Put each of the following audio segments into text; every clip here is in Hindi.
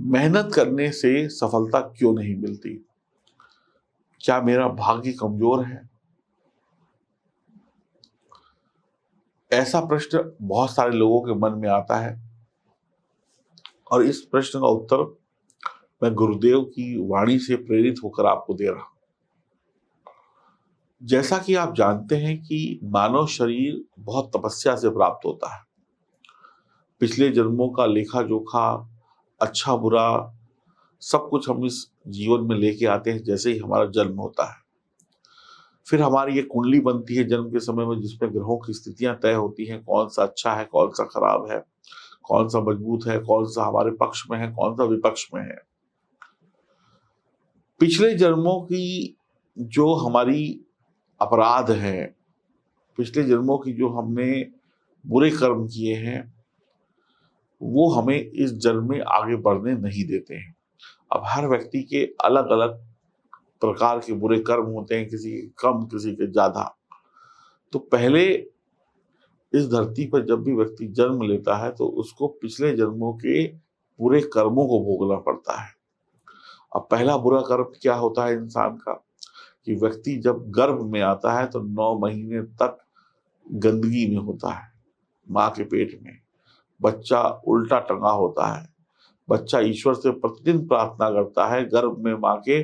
मेहनत करने से सफलता क्यों नहीं मिलती? क्या मेरा भाग्य कमजोर है? ऐसा प्रश्न बहुत सारे लोगों के मन में आता है और इस प्रश्न का उत्तर मैं गुरुदेव की वाणी से प्रेरित होकर आपको दे रहा हूं। जैसा कि आप जानते हैं कि मानव शरीर बहुत तपस्या से प्राप्त होता है। पिछले जन्मों का लेखा जोखा, अच्छा बुरा, सब कुछ हम इस जीवन में लेके आते हैं जैसे ही हमारा जन्म होता है। फिर हमारी ये कुंडली बनती है जन्म के समय में, जिसमें ग्रहों की स्थितियां तय होती हैं, कौन सा अच्छा है, कौन सा खराब है, कौन सा मजबूत है, कौन सा हमारे पक्ष में है, कौन सा विपक्ष में है। पिछले जन्मों की जो हमारी अपराध है, पिछले जन्मों की जो हमने बुरे कर्म किए हैं, वो हमें इस जन्म में आगे बढ़ने नहीं देते हैं। अब हर व्यक्ति के अलग अलग प्रकार के बुरे कर्म होते हैं, किसी के कम, किसी के ज्यादा। तो पहले इस धरती पर जब भी व्यक्ति जन्म लेता है तो उसको पिछले जन्मों के बुरे कर्मों को भोगना पड़ता है। अब पहला बुरा कर्म क्या होता है इंसान का, कि व्यक्ति जब गर्भ में आता है तो 9 महीने तक गंदगी में होता है, माँ के पेट में। बच्चा उल्टा टंगा होता है। बच्चा ईश्वर से प्रतिदिन प्रार्थना करता है गर्भ में माँ के,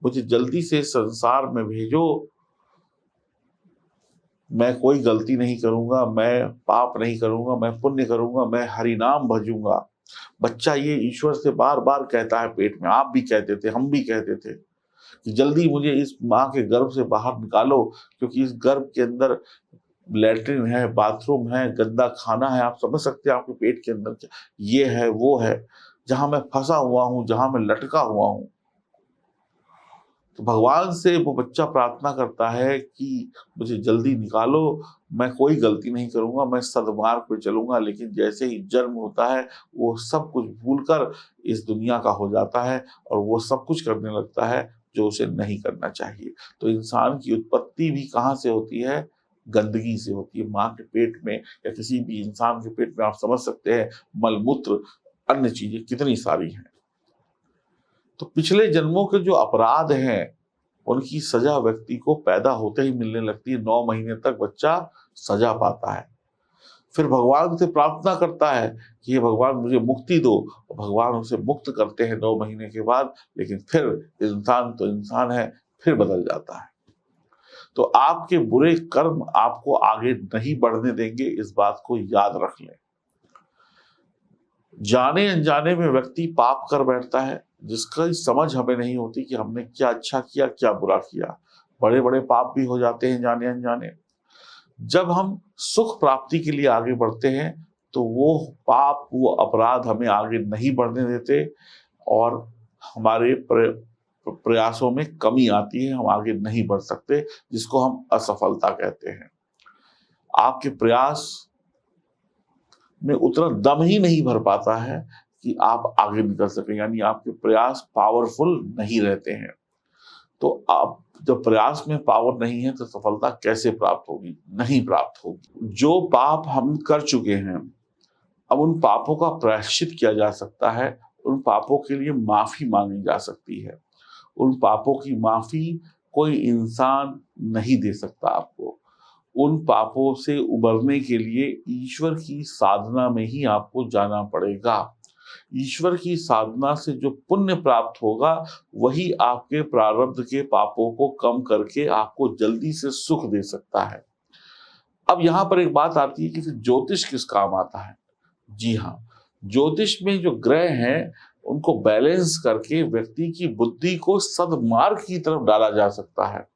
मुझे जल्दी से संसार में भेजो, मैं कोई गलती नहीं करूंगा, मैं पाप नहीं करूंगा, मैं पुण्य करूंगा, मैं हरि नाम भजूंगा। बच्चा ये ईश्वर से बार बार कहता है पेट में। आप भी कहते थे, हम भी कहते थे कि जल्दी मुझे इस माँ के गर्भ से बाहर निकालो, क्योंकि इस गर्भ के अंदर लैट्रिन है, बाथरूम है, गंदा खाना है। आप समझ सकते हैं आपके पेट के अंदर क्या ये है, वो है, जहां मैं फंसा हुआ हूं, जहां मैं लटका हुआ हूं। तो भगवान से वो बच्चा प्रार्थना करता है कि मुझे जल्दी निकालो, मैं कोई गलती नहीं करूंगा, मैं सद्मार्ग पे चलूंगा। लेकिन जैसे ही जन्म होता है वो सब कुछ भूलकर इस दुनिया का हो जाता है और वो सब कुछ करने लगता है जो उसे नहीं करना चाहिए। तो इंसान की उत्पत्ति भी कहाँ से होती है? गंदगी से होती है। माँ के पेट में या किसी भी इंसान के पेट में आप समझ सकते हैं मलमूत्र, अन्य चीजें कितनी सारी हैं। तो पिछले जन्मों के जो अपराध हैं उनकी सजा व्यक्ति को पैदा होते ही मिलने लगती है। 9 महीने तक बच्चा सजा पाता है। फिर भगवान से प्रार्थना करता है कि हे भगवान मुझे मुक्ति दो, और भगवान उसे मुक्त करते हैं 9 महीने के बाद। लेकिन फिर इंसान तो इंसान है, फिर बदल जाता है। तो आपके बुरे कर्म आपको आगे नहीं बढ़ने देंगे, इस बात को याद रख लें। जाने अनजाने में व्यक्ति पाप कर बैठता है जिसका समझ हमें नहीं होती कि हमने क्या अच्छा किया, क्या बुरा किया। बड़े बड़े पाप भी हो जाते हैं जाने अनजाने। जब हम सुख प्राप्ति के लिए आगे बढ़ते हैं तो वो पाप, वो अपराध हमें आगे नहीं बढ़ने देते और हमारे प्रयासों में कमी आती है, हम आगे नहीं बढ़ सकते, जिसको हम असफलता कहते हैं। आपके प्रयास में उतना दम ही नहीं भर पाता है कि आप आगे निकल सकें, यानी आपके प्रयास पावरफुल नहीं रहते हैं। तो आप जब प्रयास में पावर नहीं है तो सफलता कैसे प्राप्त होगी? नहीं प्राप्त होगी। जो पाप हम कर चुके हैं, अब उन पापों का प्रायश्चित किया जा सकता है, उन पापों के लिए माफी मांगी जा सकती है। उन पापों की माफी कोई इंसान नहीं दे सकता आपको। उन पापों से उबरने के लिए ईश्वर की साधना में ही आपको जाना पड़ेगा। ईश्वर की साधना से जो पुण्य प्राप्त होगा वही आपके प्रारब्ध के पापों को कम करके आपको जल्दी से सुख दे सकता है। अब यहाँ पर एक बात आती है कि फिर ज्योतिष किस काम आता है? जी हाँ, ज्योतिष में जो ग्रह हैं उनको बैलेंस करके व्यक्ति की बुद्धि को सद्मार्ग की तरफ डाला जा सकता है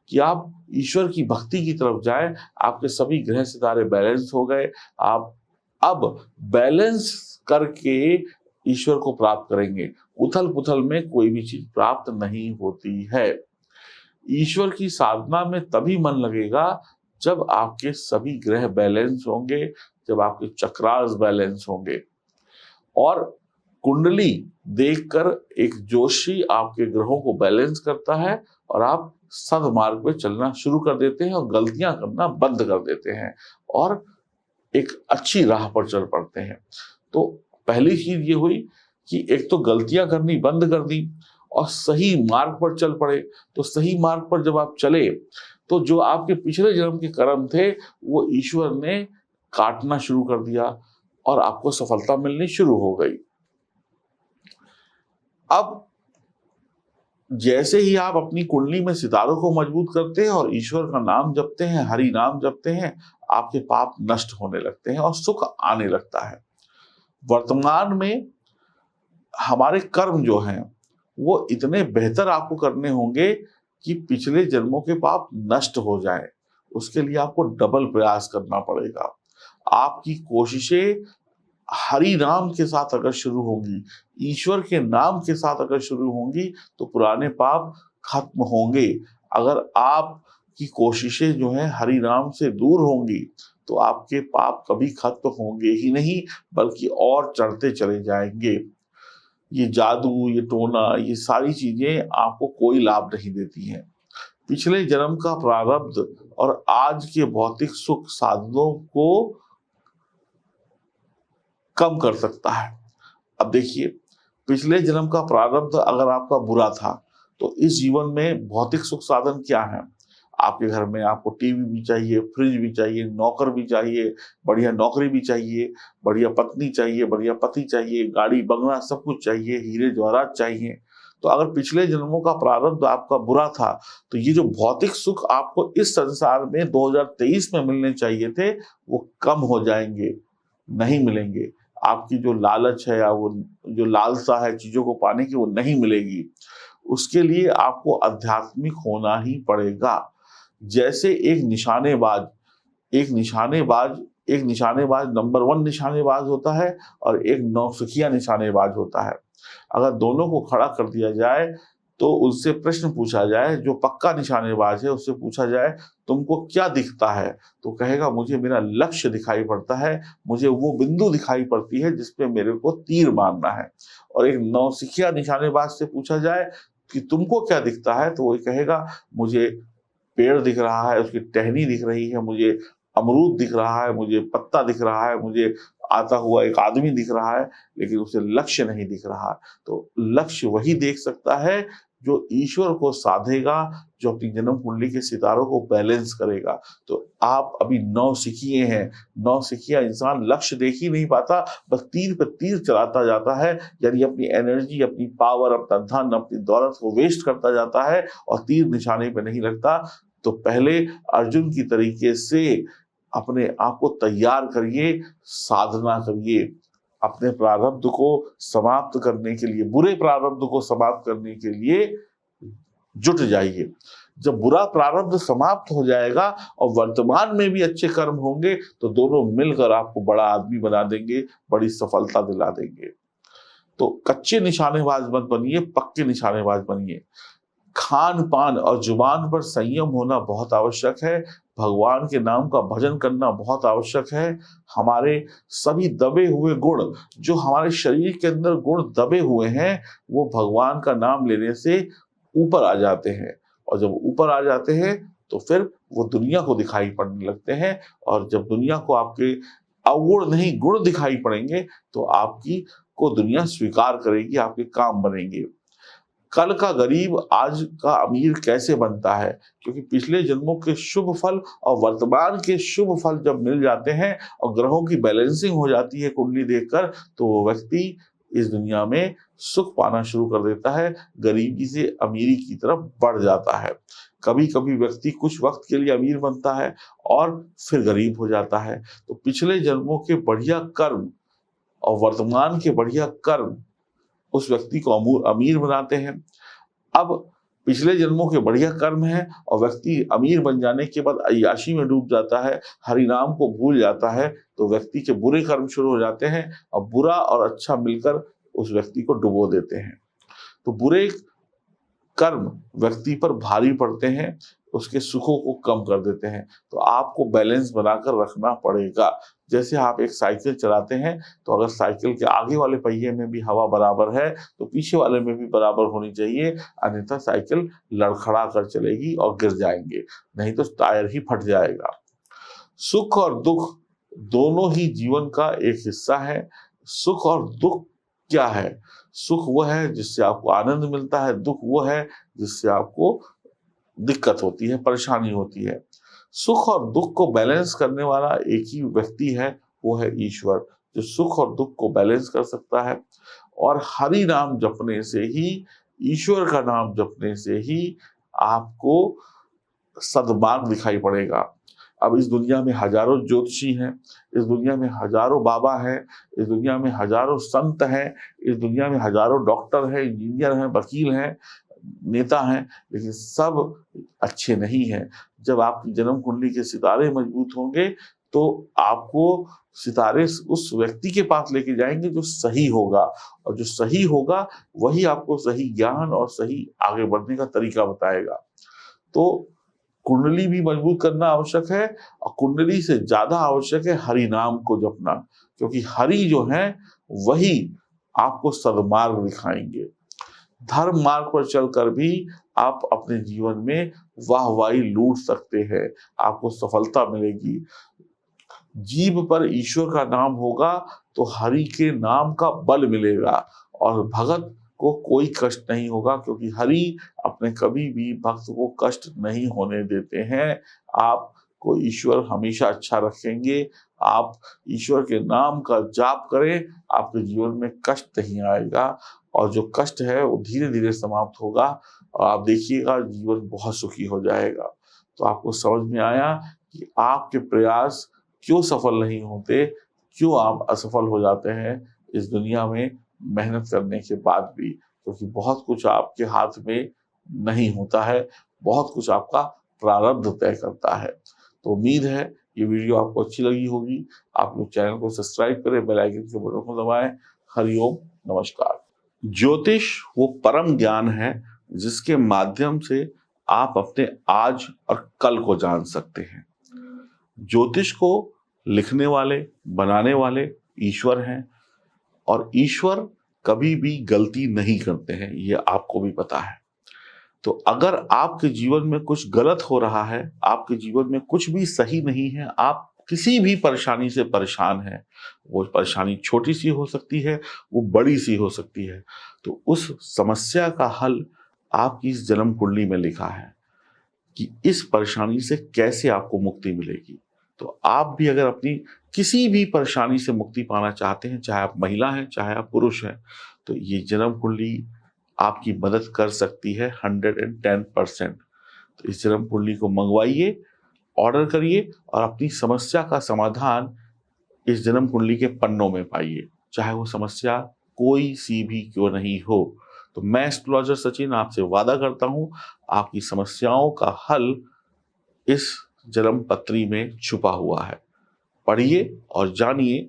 कि आप ईश्वर की भक्ति की तरफ जाएं। आपके सभी ग्रह सितारे बैलेंस हो गए, आप अब बैलेंस करके ईश्वर को प्राप्त करेंगे। उथल पुथल में कोई भी चीज प्राप्त नहीं होती है। ईश्वर की साधना में तभी मन लगेगा जब आपके सभी ग्रह बैलेंस होंगे, जब आपके चक्रास बैलेंस होंगे। और कुंडली देखकर एक जोशी आपके ग्रहों को बैलेंस करता है और आप सदमार्ग पे चलना शुरू कर देते हैं और गलतियां करना बंद कर देते हैं और एक अच्छी राह पर चल पड़ते हैं। तो पहली चीज ये हुई कि एक तो गलतियां करनी बंद कर दी और सही मार्ग पर चल पड़े। तो सही मार्ग पर जब आप चले तो जो आपके पिछले जन्म के कर्म थे वो ईश्वर ने काटना शुरू कर दिया और आपको सफलता मिलनी शुरू हो गई। अब जैसे ही आप अपनी कुंडली में सितारों को मजबूत करते हैं और ईश्वर का नाम जपते हैं, हरि नाम जपते हैं, आपके पाप नष्ट होने लगते हैं और सुख आने लगता है। वर्तमान में हमारे कर्म जो हैं वो इतने बेहतर आपको करने होंगे कि पिछले जन्मों के पाप नष्ट हो जाएं। उसके लिए आपको डबल प्रयास करना पड़ेगा। आपकी कोशिशें हरि नाम के साथ अगर शुरू होंगी, ईश्वर के नाम के साथ अगर शुरू होंगी तो पुराने पाप खत्म होंगे। अगर आपकी कोशिशें जो हैं हरि नाम से दूर होंगी तो आपके पाप कभी खत्म होंगे ही नहीं, बल्कि और चढ़ते चले जाएंगे। ये जादू, ये टोना, ये सारी चीजें आपको कोई लाभ नहीं देती हैं। पिछले जन्म का प्रारब्ध और आज के भौतिक सुख साधनों को कम कर सकता है। अब देखिए, पिछले जन्म का प्रारब्ध अगर आपका बुरा था तो इस जीवन में भौतिक सुख साधन क्या है? आपके घर में आपको टीवी भी चाहिए, फ्रिज भी चाहिए, नौकर भी चाहिए, बढ़िया नौकरी भी चाहिए, बढ़िया पत्नी चाहिए, बढ़िया पति चाहिए, गाड़ी बंगला सब कुछ चाहिए, हीरे जवाहरात चाहिए। तो अगर पिछले जन्मों का प्रारब्ध आपका बुरा था तो ये जो भौतिक सुख आपको इस संसार में 2023 में मिलने चाहिए थे वो कम हो जाएंगे, नहीं मिलेंगे। आपकी जो लालच है या वो जो लालसा है चीजों को पाने की वो नहीं मिलेगी। उसके लिए आपको आध्यात्मिक होना ही पड़ेगा। जैसे एक निशानेबाज एक निशानेबाज नंबर 1 निशानेबाज होता है और एक नौसिखिया निशानेबाज होता है। अगर दोनों को खड़ा कर दिया जाए तो उससे प्रश्न पूछा जाए, जो पक्का निशानेबाज है उससे पूछा जाए तुमको क्या दिखता है, तो कहेगा मुझे मेरा लक्ष्य दिखाई पड़ता है, मुझे वो बिंदु दिखाई पड़ती है जिस पे मेरे को तीर मारना है। और एक नौसिखिया निशानेबाज से पूछा जाए कि तुमको क्या दिखता है, तो वो कहेगा मुझे पेड़ दिख रहा है, उसकी टहनी दिख रही है, मुझे अमरूद दिख रहा है, मुझे पत्ता दिख रहा है, मुझे आता हुआ एक आदमी दिख रहा है, लेकिन उसे लक्ष्य नहीं दिख रहा। तो लक्ष्य वही देख सकता है जो ईश्वर को साधेगा, जो अपनी जन्म कुंडली के सितारों को बैलेंस करेगा। तो आप अभी नौसिखिए हैं। नौसिखिया इंसान लक्ष्य देख ही नहीं पाता, बस तीर पे तीर चलाता जाता है, यानी अपनी एनर्जी, अपनी पावर, अपना धन, अपनी दौलत को वेस्ट करता जाता है और तीर निशाने पे नहीं लगता। तो पहले अर्जुन की तरीके से अपने आप को तैयार करिए, साधना करिए, अपने प्रारब्ध को समाप्त करने के लिए, बुरे प्रारब्ध को समाप्त करने के लिए जुट जाइए। जब बुरा प्रारब्ध समाप्त हो जाएगा और वर्तमान में भी अच्छे कर्म होंगे तो दोनों मिलकर आपको बड़ा आदमी बना देंगे, बड़ी सफलता दिला देंगे। तो कच्चे निशानेबाज मत बनिए, पक्के निशानेबाज बनिए। खान पान और जुबान पर संयम होना बहुत आवश्यक है। भगवान के नाम का भजन करना बहुत आवश्यक है। हमारे सभी दबे हुए गुण, जो हमारे शरीर के अंदर गुण दबे हुए हैं, वो भगवान का नाम लेने से ऊपर आ जाते हैं। और जब ऊपर आ जाते हैं तो फिर वो दुनिया को दिखाई पड़ने लगते हैं। और जब दुनिया को आपके अवगुण नहीं गुण दिखाई पड़ेंगे तो आपकी को दुनिया स्वीकार करेगी, आपके काम बनेंगे। कल का गरीब आज का अमीर कैसे बनता है? क्योंकि पिछले जन्मों के शुभ फल और वर्तमान के शुभ फल जब मिल जाते हैं और ग्रहों की बैलेंसिंग हो जाती है कुंडली देखकर, तो वो व्यक्ति इस दुनिया में सुख पाना शुरू कर देता है, गरीबी से अमीरी की तरफ बढ़ जाता है। कभी कभी व्यक्ति कुछ वक्त के लिए अमीर बनता है और फिर गरीब हो जाता है। तो पिछले जन्मों के बढ़िया कर्म और वर्तमान के बढ़िया कर्म उस व्यक्ति को अमीर बनाते हैं। अब पिछले जन्मों के बढ़िया कर्म हैं और व्यक्ति अमीर बन जाने के बाद अय्याशी में डूब जाता है, हरि नाम को भूल जाता है, तो व्यक्ति के बुरे कर्म शुरू हो जाते हैं और बुरा और अच्छा मिलकर उस व्यक्ति को डुबो देते हैं। तो बुरे कर्म व्यक्ति पर भारी पड़ते हैं, उसके सुखों को कम कर देते हैं। तो आपको बैलेंस बनाकर रखना पड़ेगा। जैसे आप एक साइकिल चलाते हैं तो अगर साइकिल के आगे वाले पहिए में भी हवा बराबर है तो पीछे वाले में भी बराबर होनी चाहिए, अन्यथा साइकिल लड़खड़ा कर चलेगी और गिर जाएंगे, नहीं तो टायर ही फट जाएगा। सुख और दुख दोनों ही जीवन का एक हिस्सा है। सुख और दुख क्या है? सुख वो है जिससे आपको आनंद मिलता है, दुख वो है जिससे आपको दिक्कत होती है, परेशानी होती है। सुख और दुख को बैलेंस करने वाला एक ही व्यक्ति है, वो है ईश्वर, जो सुख और दुख को बैलेंस कर सकता है। और हरि नाम जपने से ही, ईश्वर का नाम जपने से ही आपको सद्मार्ग दिखाई पड़ेगा। अब इस दुनिया में हजारों ज्योतिषी हैं, इस दुनिया में हजारों बाबा हैं, इस दुनिया में हजारों संत हैं, इस दुनिया में हजारों डॉक्टर हैं, इंजीनियर हैं, वकील हैं, नेता हैं, लेकिन सब अच्छे नहीं हैं। जब आपकी जन्म कुंडली के सितारे मजबूत होंगे तो आपको सितारे उस व्यक्ति के पास लेके जाएंगे जो सही होगा, और जो सही होगा वही आपको सही ज्ञान और सही आगे बढ़ने का तरीका बताएगा। तो कुंडली भी मजबूत करना आवश्यक है, और कुंडली से ज्यादा आवश्यक है हरि नाम को जपना, क्योंकि हरि जो है वही आपको सद्मार्ग दिखाएंगे। धर्म मार्ग पर चलकर भी आप अपने जीवन में वाहवाही लूट सकते हैं, आपको सफलता मिलेगी। जीभ पर ईश्वर का नाम होगा तो हरि के नाम का बल मिलेगा, और भगत को कोई कष्ट नहीं होगा, क्योंकि हरि अपने कभी भी भक्त को कष्ट नहीं होने देते हैं। आपको ईश्वर हमेशा अच्छा रखेंगे। आप ईश्वर के नाम का जाप करें, आपके जीवन में कष्ट नहीं आएगा, और जो कष्ट है वो धीरे धीरे समाप्त होगा, और आप देखिएगा जीवन बहुत सुखी हो जाएगा। तो आपको समझ में आया कि आपके प्रयास क्यों सफल नहीं होते, क्यों आप असफल हो जाते हैं इस दुनिया में मेहनत करने के बाद भी, क्योंकि बहुत कुछ आपके हाथ में नहीं होता है, बहुत कुछ आपका प्रारब्ध तय करता है। तो उम्मीद है ये वीडियो आपको अच्छी लगी होगी। आप लोग चैनल को सब्सक्राइब करें, बेल आइकन के बटन को दबाएं। हरिओम, नमस्कार। ज्योतिष वो परम ज्ञान है जिसके माध्यम से आप अपने आज और कल को जान सकते हैं। ज्योतिष को लिखने वाले, बनाने वाले ईश्वर हैं, और ईश्वर कभी भी गलती नहीं करते हैं, ये आपको भी पता है। तो अगर आपके जीवन में कुछ गलत हो रहा है, आपके जीवन में कुछ भी सही नहीं है, आप किसी भी परेशानी से परेशान हैं, वो परेशानी छोटी सी हो सकती है, वो बड़ी सी हो सकती है, तो उस समस्या का हल आपकी इस जन्म कुंडली में लिखा है कि इस परेशानी से कैसे आपको मुक्ति मिलेगी। तो आप भी अगर अपनी किसी भी परेशानी से मुक्ति पाना चाहते हैं, चाहे आप महिला हैं, चाहे आप पुरुष हैं, तो ये जन्म कुंडली आपकी मदद कर सकती है 110%। तो इस जन्म कुंडली को मंगवाइए, ऑर्डर करिए, और अपनी समस्या का समाधान इस जन्म कुंडली के पन्नों में पाइए, चाहे वो समस्या कोई सी भी क्यों नहीं हो। तो मैं एस्ट्रोलॉजर सचिन आपसे वादा करता हूं, आपकी समस्याओं का हल इस जन्म पत्री में छुपा हुआ है। पढ़िए और जानिए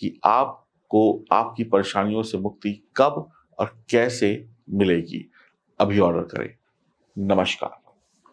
कि आपको आपकी परेशानियों से मुक्ति कब और कैसे मिलेगी। अभी ऑर्डर करें। नमस्कार।